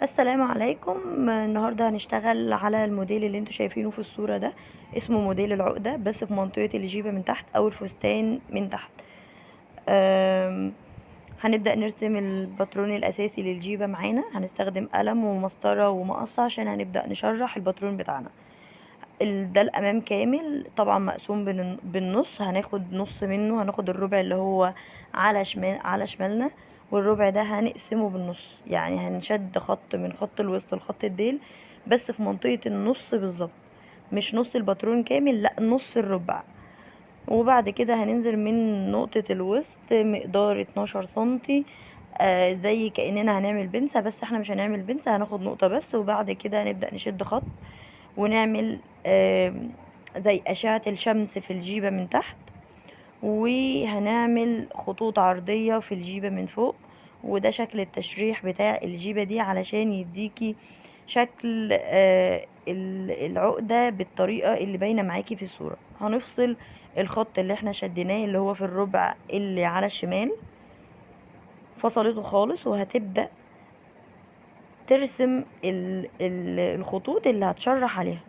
السلام عليكم. النهاردة هنشتغل على الموديل اللي انتوا شايفينه في الصورة ده. اسمه موديل العقدة بس في منطقة الجيبة من تحت او الفستان من تحت. هنبدأ نرسم الباترون الأساسي للجيبة معانا. هنستخدم قلم ومسطرة ومقص عشان هنبدأ نشرح الباترون بتاعنا. ده الأمام كامل طبعا مقسوم بالنص. هناخد نص منه، هناخد الربع اللي هو على شمالنا، والربع ده هنقسمه بالنص. يعني هنشد خط من خط الوسط لخط الديل بس في منطقة النص بالظبط، مش نص الباترون كامل، لا نص الربع. وبعد كده هننزل من نقطة الوسط مقدار 12 سنتي. زي كأننا هنعمل بنسة، بس احنا مش هنعمل بنسة، هناخد نقطة بس. وبعد كده هنبدأ نشد خط ونعمل زي أشعة الشمس في الجيبة من تحت، وهنعمل خطوط عرضية في الجيبة من فوق. وده شكل التشريح بتاع الجيبة دي علشان يديكي شكل العقدة بالطريقة اللي باينة معاكي في الصورة. هنفصل الخط اللي احنا شديناه اللي هو في الربع اللي على الشمال، فصلته خالص. وهتبدأ ترسم الخطوط اللي هتشرح عليها،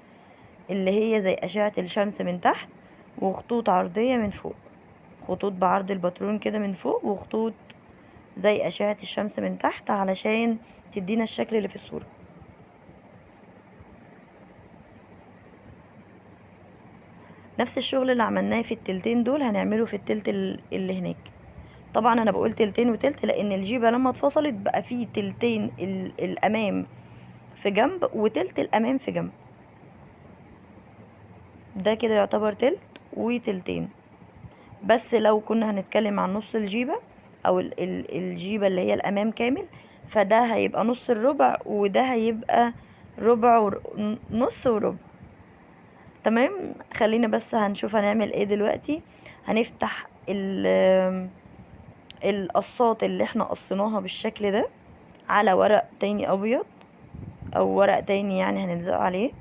اللي هي زي أشعة الشمس من تحت، وخطوط عرضية من فوق، خطوط بعرض الباترون كده من فوق، وخطوط زي أشعة الشمس من تحت علشان تدينا الشكل اللي في الصورة. نفس الشغل اللي عملناه في التلتين دول هنعمله في التلت اللي هناك. طبعا انا بقول تلتين وتلت لان الجيبة لما اتفصلت بقى فيه تلتين الامام في جنب وتلت الامام في جنب. ده كده يعتبر تلت وتلتين. بس لو كنا هنتكلم عن نص الجيبة او الجيبة اللي هي الامام كامل، فده هيبقى نص الربع، وده هيبقى ربع نص وربع. تمام. خلينا بس هنشوف هنعمل ايه دلوقتي. هنفتح القصات اللي احنا قصيناها بالشكل ده على ورق تاني ابيض او ورق تاني يعني هنلزقه عليه.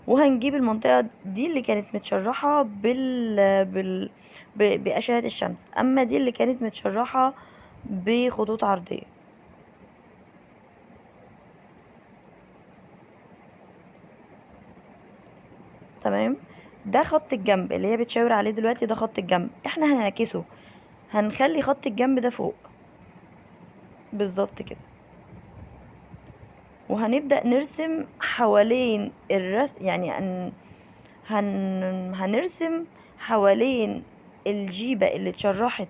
وهنجيب المنطقة دي اللي كانت متشرحة بأشعة الشمس، اما دي اللي كانت متشرحة بخطوط عرضية. تمام. ده خط الجنب اللي هي بتشاور عليه دلوقتي، ده خط الجنب. احنا هنعكسه، هنخلي خط الجنب ده فوق بالظبط كده. وهنبدأ نرسم حوالين يعني هنرسم حوالين الجيبة اللي اتشرحت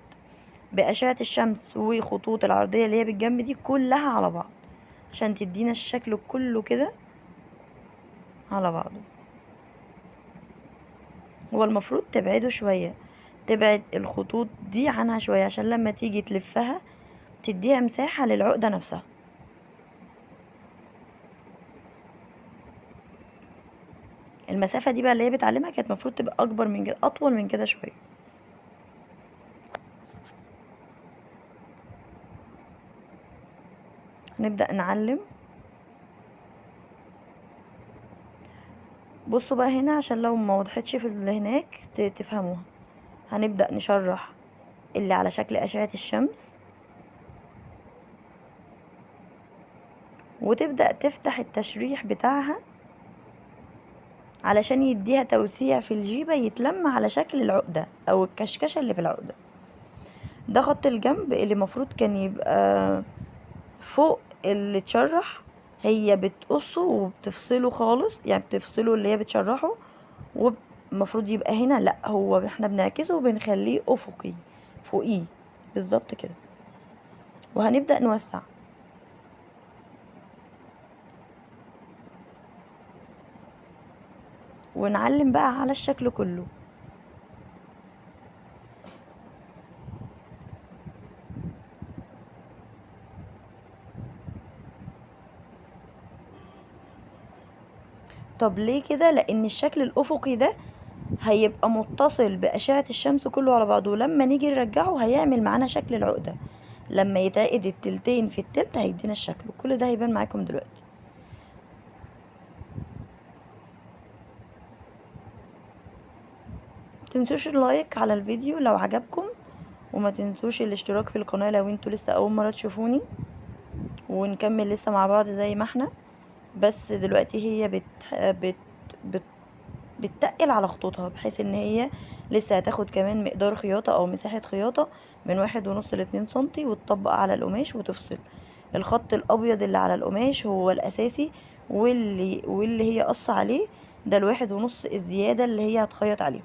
بأشعة الشمس وخطوط العرضية اللي هي بالجنب دي كلها على بعض عشان تدينا الشكل كله كده على بعضه. هو المفروض تبعده شوية، تبعد الخطوط دي عنها شوية عشان لما تيجي تلفها تديها مساحة للعقدة نفسها. المسافة دي بقى اللي هي بتعلمها كانت المفروض تبقى أكبر من كده، أطول من كده شوية. هنبدأ نعلم. بصوا بقى هنا عشان لو ما وضحتش في اللي هناك تفهموها. هنبدأ نشرح اللي على شكل أشعة الشمس، وتبدأ تفتح التشريح بتاعها علشان يديها توسيع في الجيبة يتلم على شكل العقدة أو الكشكشة اللي في العقدة. ده خط الجنب اللي مفروض كان يبقى فوق اللي اتشرح، هي بتقصه وبتفصله خالص، يعني بتفصله اللي هي بتشرحه، ومفروض يبقى هنا لا، هو احنا بنعكسه وبنخليه افقي فوقيه بالظبط كده. وهنبدأ نوسع ونعلم بقى على الشكل كله. طب ليه كده؟ لان الشكل الافقي ده هيبقى متصل بأشعة الشمس كله على بعضه، ولما نيجي نرجعه هيعمل معانا شكل العقدة. لما يتعقد التلتين في التلت هيدينا الشكل، كل ده هيبان معاكم دلوقتي. متنسوش اللايك على الفيديو لو عجبكم، وما تنسوش الاشتراك في القناة لو انتوا لسه اول مرة تشوفوني، ونكمل لسه مع بعض زي ما احنا. بس دلوقتي هي بت بتتقل على خطوطها، بحيث ان هي لسه هتاخد كمان مقدار خياطة او مساحة خياطة من 1.5 ل2 سنتي، وتطبق على القماش وتفصل. الخط الابيض اللي على القماش هو الاساسي، واللي هي قص عليه ده 1.5 الزيادة اللي هي هتخيط عليه.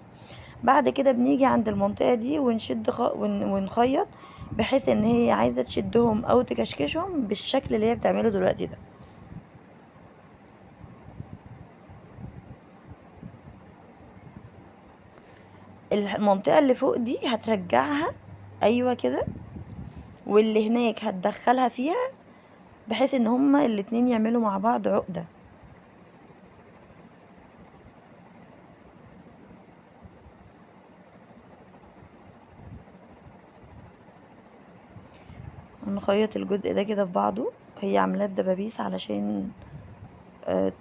بعد كده بنيجي عند المنطقة دي ونشد ونخيط، بحيث ان هي عايزة تشدهم او تكشكشهم بالشكل اللي هي بتعمله دلوقتي ده. المنطقة اللي فوق دي هترجعها، ايوه كده، واللي هناك هتدخلها فيها، بحيث ان هما الاتنين يعملوا مع بعض عقدة. هنخيط الجزء ده كده في بعضه، هي عاملاه بدبابيس علشان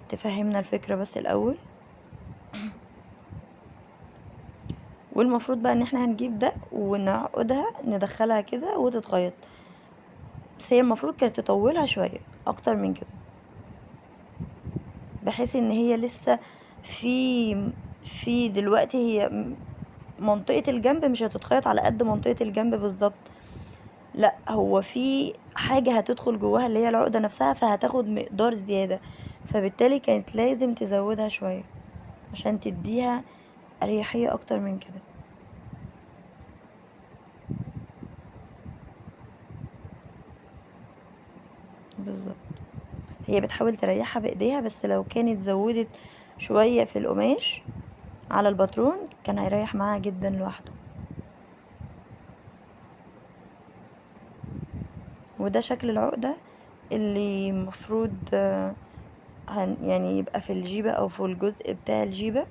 تفهمنا الفكرة بس الاول. والمفروض بقى ان احنا هنجيب ده ونعقدها ندخلها كده وتتخيط، بس هي المفروض كانت تطولها شوية اكتر من كده، بحيث ان هي لسه في دلوقتي هي منطقة الجنب مش هتتخيط على قد منطقة الجنب بالظبط، لا هو في حاجة هتدخل جواها اللي هي العقدة نفسها، فهتاخد مقدار زيادة، فبالتالي كانت لازم تزودها شوية عشان تديها اريحية اكتر من كده. بالظبط، هي بتحاول تريحها بايديها، بس لو كانت زودت شوية في القماش على الباترون كان هيريح معاها جدا لوحده. وده شكل العقدة اللي مفروض يعني يبقى في الجيبة او في الجزء بتاع الجيبة.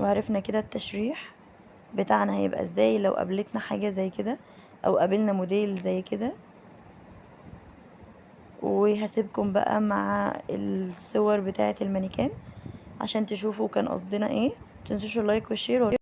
وعرفنا كده التشريح بتاعنا هيبقى ازاي لو قابلتنا حاجة زي كده او قابلنا موديل زي كده. وهسيبكم بقى مع الصور بتاعة المانيكان عشان تشوفوا كان قصدنا ايه. متنسوش اللايك والشير